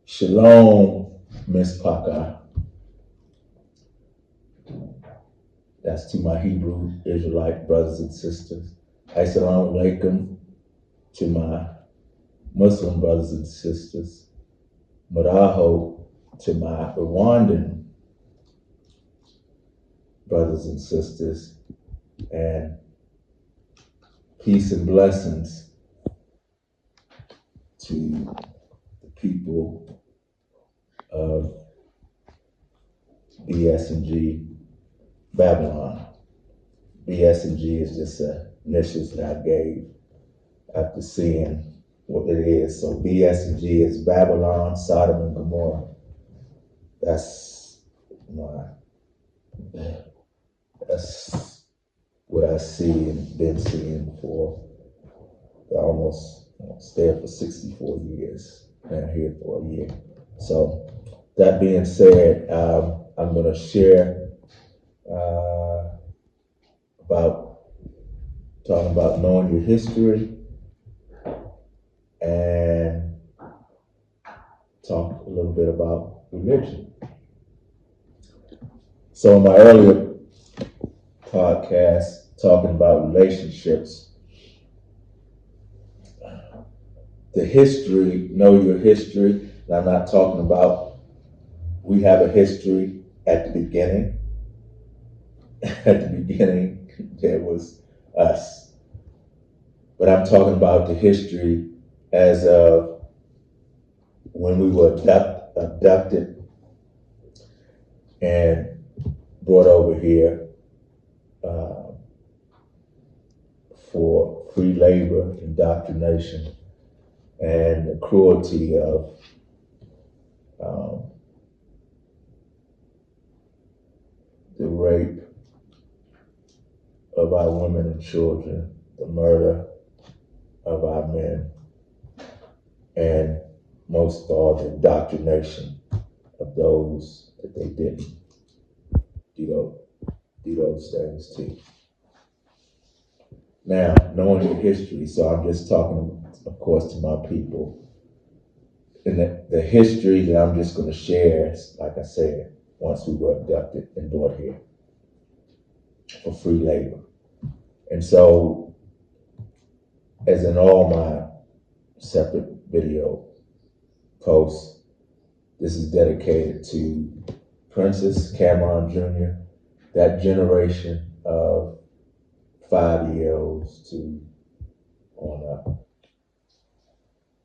Shalom, Miss Paka. That's to my Hebrew Israelite brothers and sisters. Assalamu alaikum to my Muslim brothers and sisters. Maraho to my Rwandan brothers and sisters. And peace and blessings to the people of BS&G Babylon. BS&G is just initials that I gave after seeing what it is. So BS&G is Babylon, Sodom, and Gomorrah. That's what I see and been seeing for almost there for 64 years and here for a year. So that being said, I'm going to share about talking about knowing your history and talk a little bit about religion. So in my earlier podcast, talking about relationships, the history, know your history. And I'm not talking about we have a history at the beginning. At the beginning, there was us. But I'm talking about the history as of when we were abducted and brought over here for free labor, indoctrination, and the cruelty of the rape of our women and children, the murder of our men, and most of all, the indoctrination of those that they didn't do those things to. Now, knowing your history, so I'm just talking, of course, to my people. And the history that I'm just going to share is, like I said, once we were abducted and brought here for free labor. And so, as in all my separate video posts, this is dedicated to Princess Cameron Jr., that generation of 5-year-olds to on up,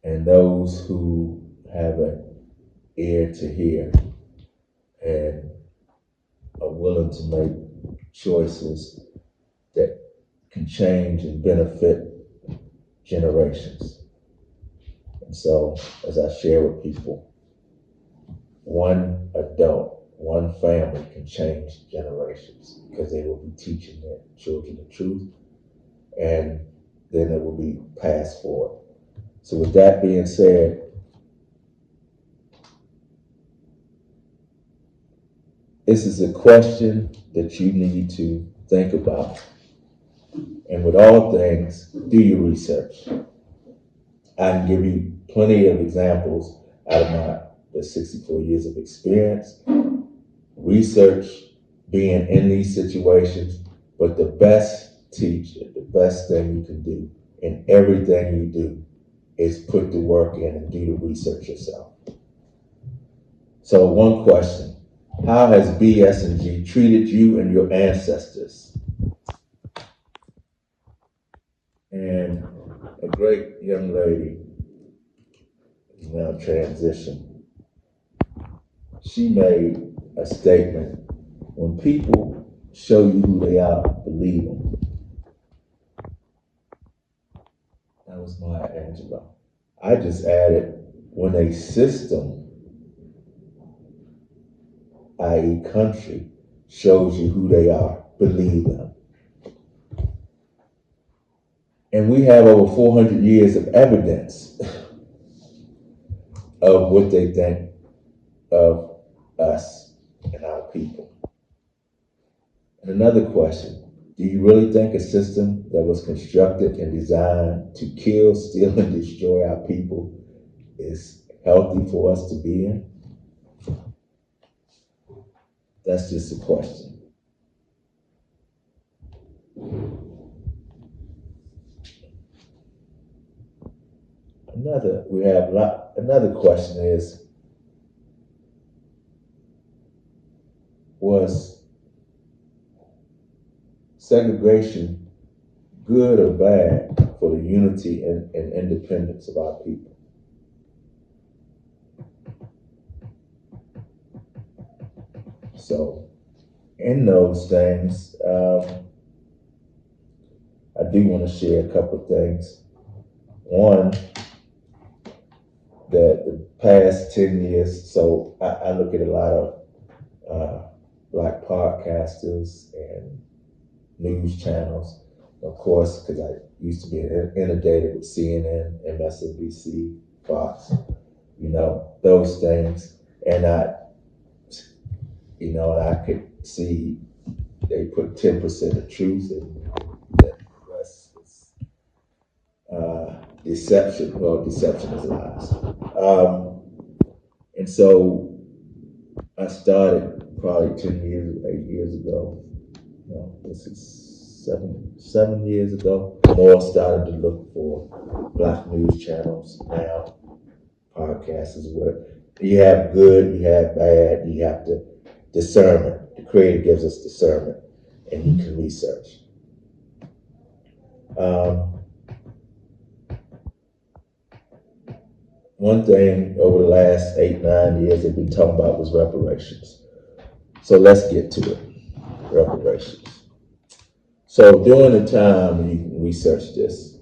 and those who have an ear to hear and are willing to make choices that can change and benefit generations. And so, as I share with people, one adult, one family can change generations because they will be teaching their children the truth, and then it will be passed forward. So with that being said, this is a question that you need to think about. And with all things, do your research. I can give you plenty of examples out of the 64 years of experience. Research being in these situations, but the best teacher, the best thing you can do in everything you do is put the work in and do the research yourself. So one question, how has BS&G treated you and your ancestors? And a great young lady is now transitioned. She made a statement, when people show you who they are, believe them. That was Maya Angelou. I just added, when a system, i.e. country, shows you who they are, believe them. And we have over 400 years of evidence of what they think of us and our people. And another question, do you really think a system that was constructed and designed to kill, steal, and destroy our people is healthy for us to be in? That's just a question. Another question is, was segregation good or bad for the unity and independence of our people? So, in those things, I do want to share a couple of things. One, that the past 10 years, so I look at a lot of black podcasters and news channels, of course, because I used to be inundated with CNN, MSNBC, Fox, those things. And I could see they put 10% of truth and the rest is deception. Well, deception is lies. And so I started probably 10 years, 8 years ago. No, this is 7 years ago. More started to look for black news channels. Now, podcasts is where you have good, you have bad, you have to discernment. The Creator gives us discernment, and you can research. One thing over the last 8-9 years they've been talking about was reparations. So let's get to it. Reparations. So during the time when you can research this,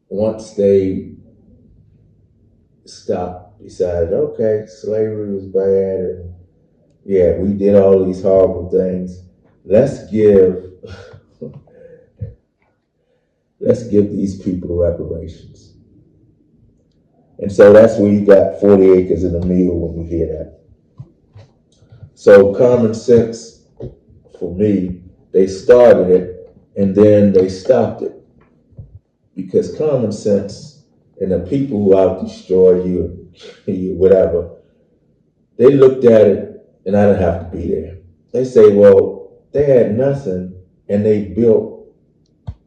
once they decided, okay, slavery was bad, and yeah, we did all these horrible things. Let's give these people reparations. And so that's where you got 40 acres and a mule when you hear that. So common sense, for me, they started it and then they stopped it. Because common sense and the people who out destroy you, whatever, they looked at it, and I didn't have to be there. They say, well, they had nothing and they built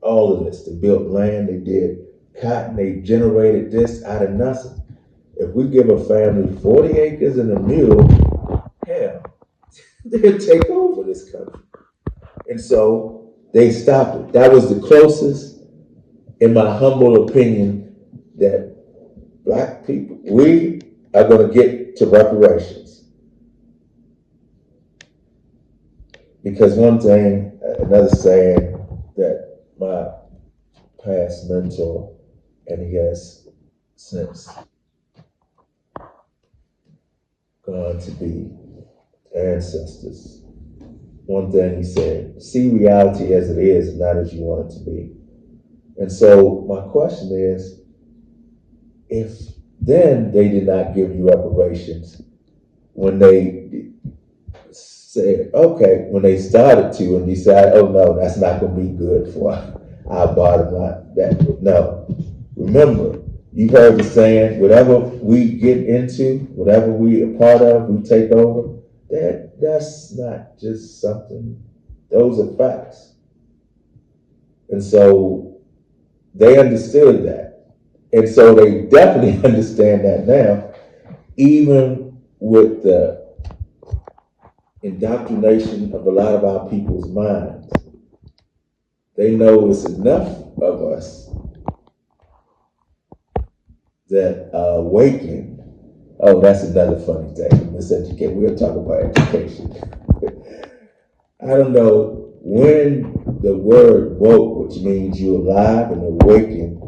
all of this. They built land, they did cotton, they generated this out of nothing. If we give a family 40 acres and a mule, hell, they'll take over this country. And so they stopped it. That was the closest, in my humble opinion, that black people, we are going to get to reparations. Because one thing, another saying that my past mentor, and he has since gone to be ancestors, one thing he said, see reality as it is, not as you want it to be. And so my question is, if then they did not give you reparations, when they said, okay, when they started to and decided, oh no, that's not going to be good for our bottom line. No. Remember, you've heard the saying, whatever we get into, whatever we are part of, we take over. That's not just something, those are facts. And so they understood that. And so they definitely understand that now, even with the indoctrination of a lot of our people's minds. They know it's enough of us that are awakening. Oh, that's another funny thing. Miseducation. We'll talk about education. I don't know when the word woke, which means you're alive and awakened,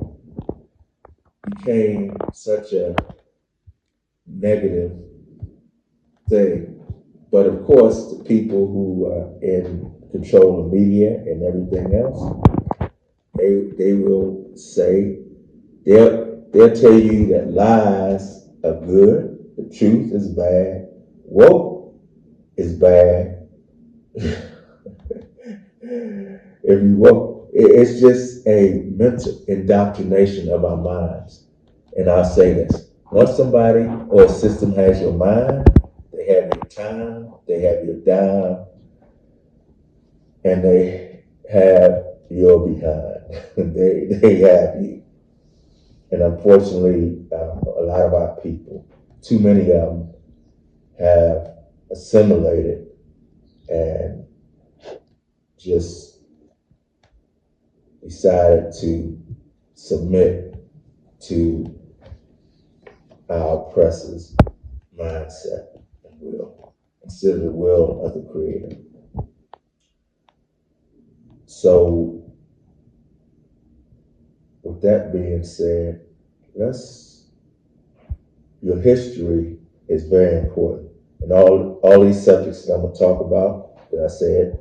became such a negative thing. But of course, the people who are in control of media and everything else, they will say, they'll tell you that lies are good, the truth is bad, woke is bad. If you woke, it's just a mental indoctrination of our minds. And I'll say this: once somebody or a system has your mind, they have your time, they have your dime, and they have your behind. They have you. And unfortunately, a lot of our people, too many of them, have assimilated and just decided to submit to our oppressor's mindset and will instead of the will of the Creator. So, with that being said, let's your history is very important. And all these subjects that I'm going to talk about that I said,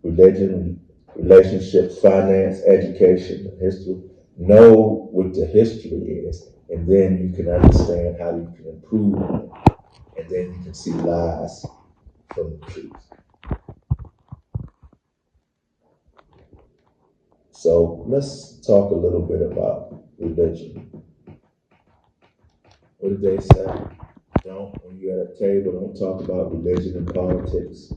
religion, relationships, finance, education, history, know what the history is, and then you can understand how you can improve on it. And then you can see lies from the truth. So let's talk a little bit about religion. What did they say? Don't, when you're at a table, don't talk about religion and politics.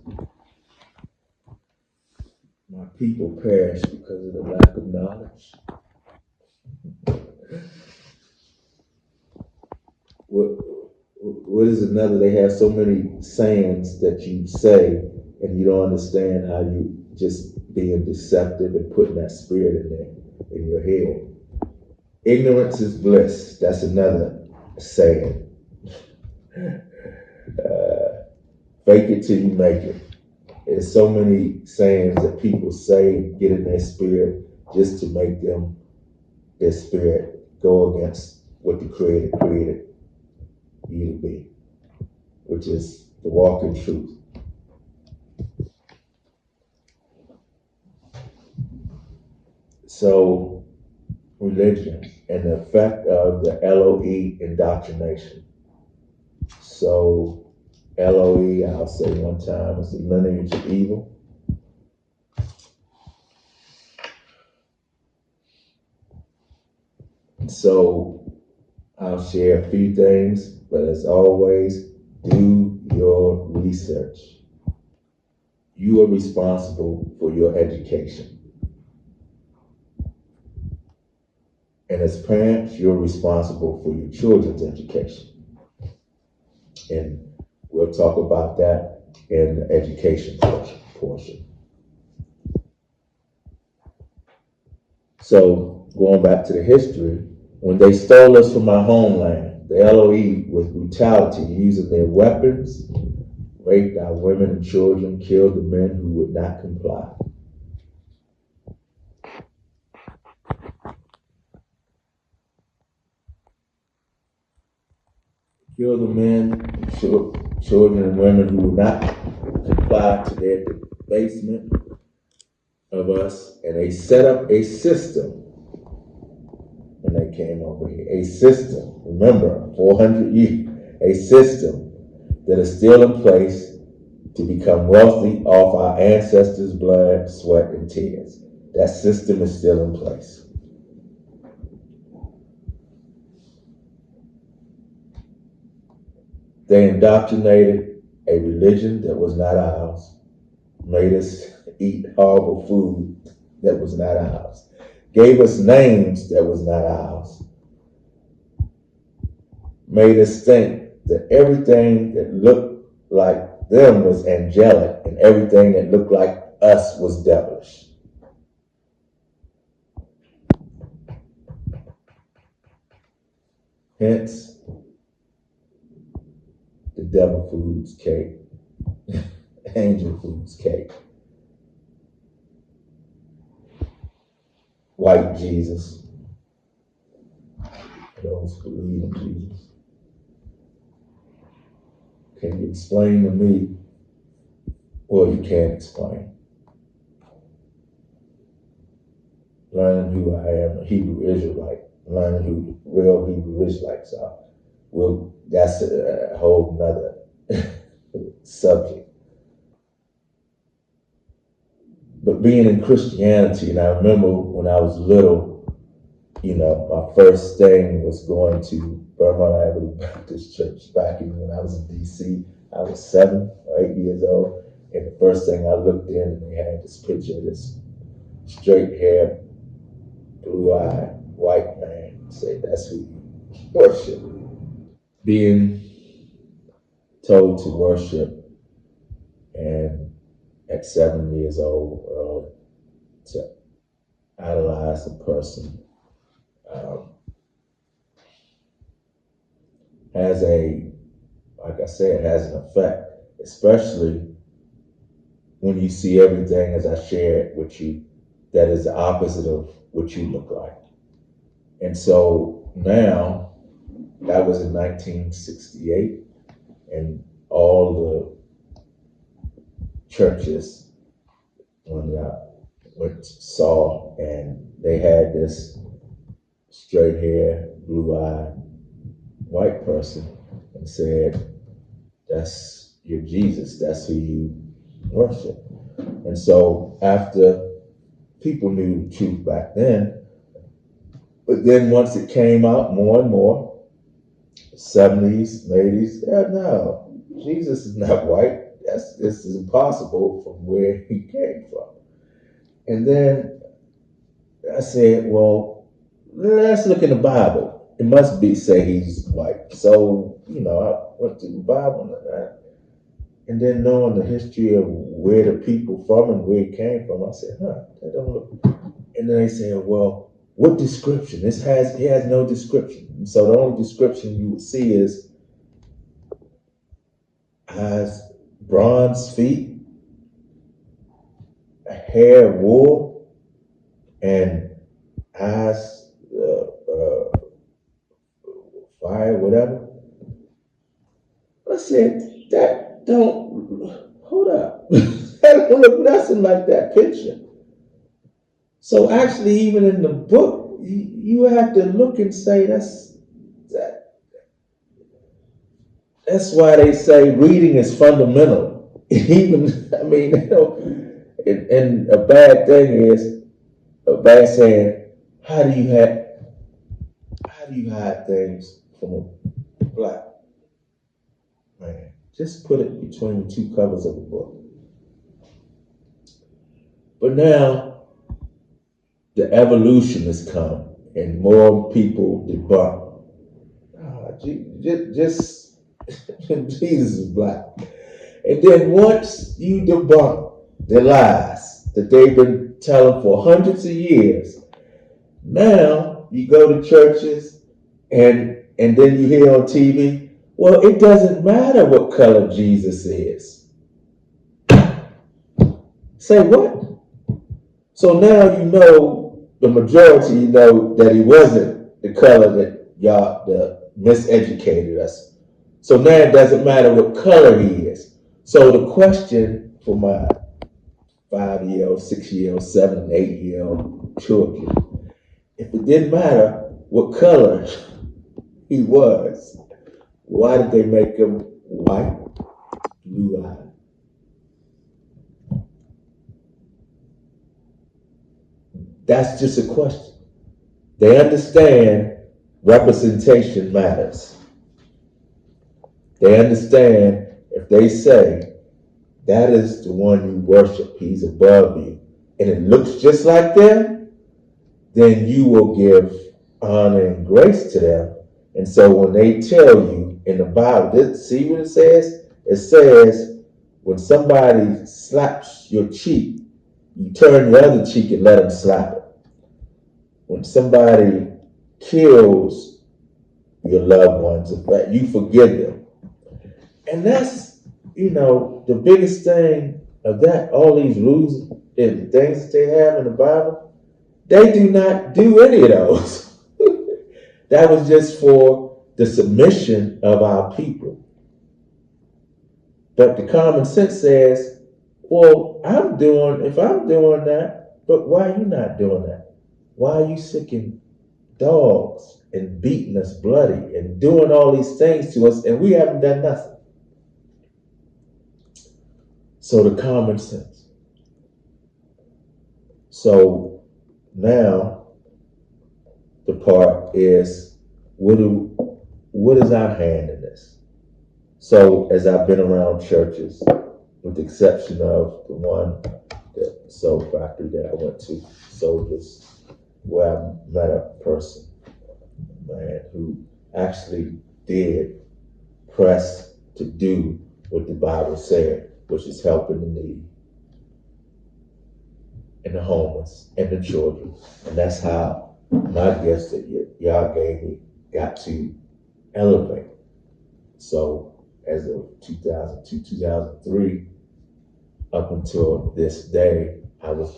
My people perish because of the lack of knowledge. What, what is another? They have so many sayings that you say, and you don't understand how you just being deceptive and putting that spirit in there in your head. Ignorance is bliss. That's another saying. Fake it till you make it. There's so many sayings that people say, get in their spirit, just to make their spirit go against what the Creator created you to be, which is the walk in truth. So, religion and the effect of the LOE indoctrination. So, LOE, I'll say one time, is the lineage of evil. So, I'll share a few things, but as always, do your research. You are responsible for your education. And as parents, you're responsible for your children's education. And we'll talk about that in the education portion. So, going back to the history, when they stole us from our homeland, the LOE with brutality, using their weapons, raped our women and children, killed the men who would not comply. Killed the men, children, and women who would not comply to their debasement of us, and they set up a system when they came over here. A system, remember, 400 years, a system that is still in place to become wealthy off our ancestors' blood, sweat, and tears. That system is still in place. They indoctrinated a religion that was not ours, made us eat horrible food that was not ours, gave us names that was not ours, made us think that everything that looked like them was angelic and everything that looked like us was devilish. Hence, the devil food's cake, angel food's cake, white Jesus, those who believe in Jesus. Can you explain to me? Well, you can't explain. Learning who I am, a Hebrew Israelite, learning who the real Hebrew Israelites are. Well, that's a whole nother subject. But being in Christianity, and I remember when I was little, my first thing was going to Burma Avenue Baptist Church back when I was in D.C. I was 7 or 8 years old, and the first thing I looked in, and they had this picture of this straight hair, blue eyed white man. Say that's who you worship. Being told to worship, and at 7 years old, to idolize a person um, has like I said, has an effect, especially when you see everything as I shared with you that is the opposite of what you look like. And so now, that was in 1968, and all the churches, when I saw, and they had this straight hair, blue eyed white person and said, that's your Jesus, that's who you worship. And so after people knew the truth back then, but then once it came out more and more, 70s, 80s, yeah, no, Jesus is not white. This is impossible from where he came from. And then I said, well, let's look in the Bible. It must be say he's white. So, I went to the Bible and then knowing the history of where the people from and where he came from, I said, that don't look. And then they said, well, what description? He has no description. And so the only description you would see is has bronze feet, hair, wool, and eyes, fire, whatever. I said, that don't, hold up. That don't look nothing like that picture. So actually, even in the book, you have to look and say that's why they say reading is fundamental. Even and a bad thing is a bad saying. How do you hide things from a black man? Just put it between the two covers of the book. But now the evolution has come, and more people debunk. Just Jesus is black. And then once you debunk the lies that they've been telling for hundreds of years, now you go to churches and then you hear on TV, well, it doesn't matter what color Jesus is. Say what? So now you know, the majority know that he wasn't the color that y'all miseducated us. So now it doesn't matter what color he is. So the question for my 5-year-old, 6-year-old, 7, 8-year-old children, if it didn't matter what color he was, why did they make him white, blue-eyed? That's just a question. They understand representation matters. They understand if they say that is the one you worship, he's above you, and it looks just like them, then you will give honor and grace to them. And so when they tell you in the Bible, see what it says? It says when somebody slaps your cheek, you turn the other cheek and let them slap it. When somebody kills your loved ones, in fact, you forgive them. And that's, the biggest thing of that, all these rules and things that they have in the Bible, they do not do any of those. That was just for the submission of our people. But the common sense says, well, if I'm doing that, but why are you not doing that? Why are you sicking dogs and beating us bloody and doing all these things to us and we haven't done nothing? So the common sense. So now the part is what is our hand in this? So as I've been around churches, with the exception of the one, the soul factory that I went to, Soldiers, where I met a person, man, who actually did press to do what the Bible said, which is helping the needy and the homeless and the children. And that's how my gifts that y'all gave me got to elevate. So as of 2002, 2003, up until this day, I was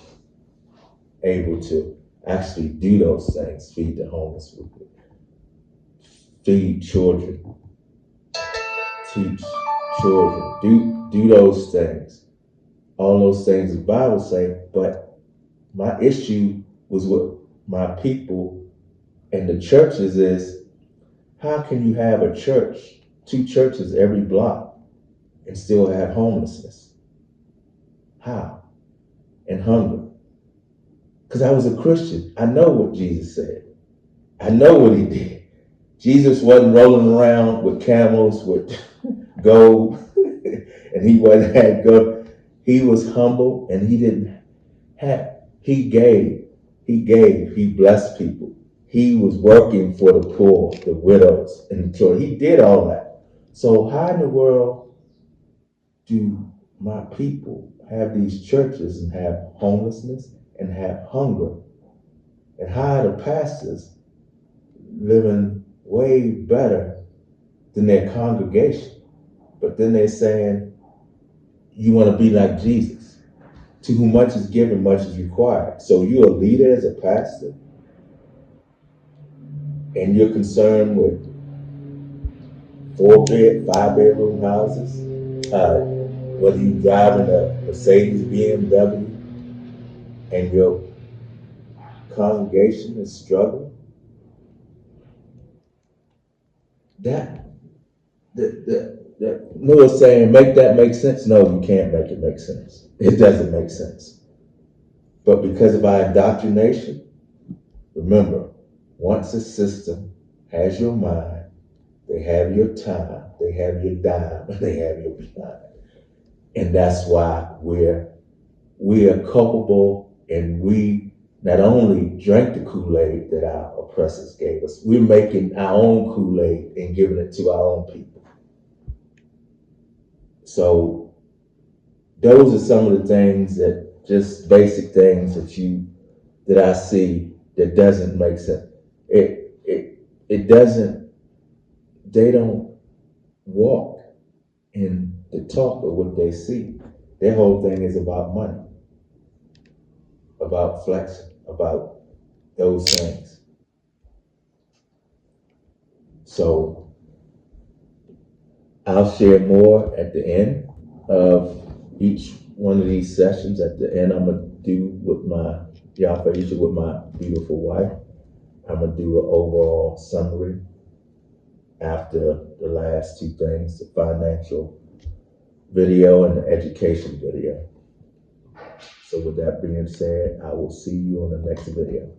able to actually do those things, feed the homeless, feed children, teach children, do those things. All those things the Bible say, but my issue was with my people and the churches is how can you have a church, 2 churches every block and still have homelessness? How? And hunger. Because I was a Christian. I know what Jesus said. I know what he did. Jesus wasn't rolling around with camels with gold, and he wasn't had gold. He was humble, and he didn't have. He gave. He blessed people. He was working for the poor, the widows, and so he did all that. So how in the world do my people have these churches and have homelessness and have hunger? And how are the pastors living way better than their congregation? But then they're saying, you want to be like Jesus. To whom much is given, much is required. So you're a leader as a pastor, and you're concerned with 5 bedroom houses, whether you driving a Mercedes, BMW, and your congregation is struggling. That Noah saying, make that make sense. No, you can't make it make sense. It doesn't make sense. But because of our indoctrination, remember, once a system has your mind, they have your time, they have your dime, and they have your behind. And that's why we are culpable, and we not only drank the Kool-Aid that our oppressors gave us, we're making our own Kool-Aid and giving it to our own people. So those are some of the things that just basic things that I see that doesn't make sense. It doesn't, they don't walk in the talk of what they see. Their whole thing is about money, about flexing, about those things. So I'll share more at the end of each one of these sessions. At the end, I'm gonna do with my Yafaisha, with my beautiful wife. I'm gonna do an overall summary after the last 2 things, the financial video and the education video. So with that being said, I will see you on the next video.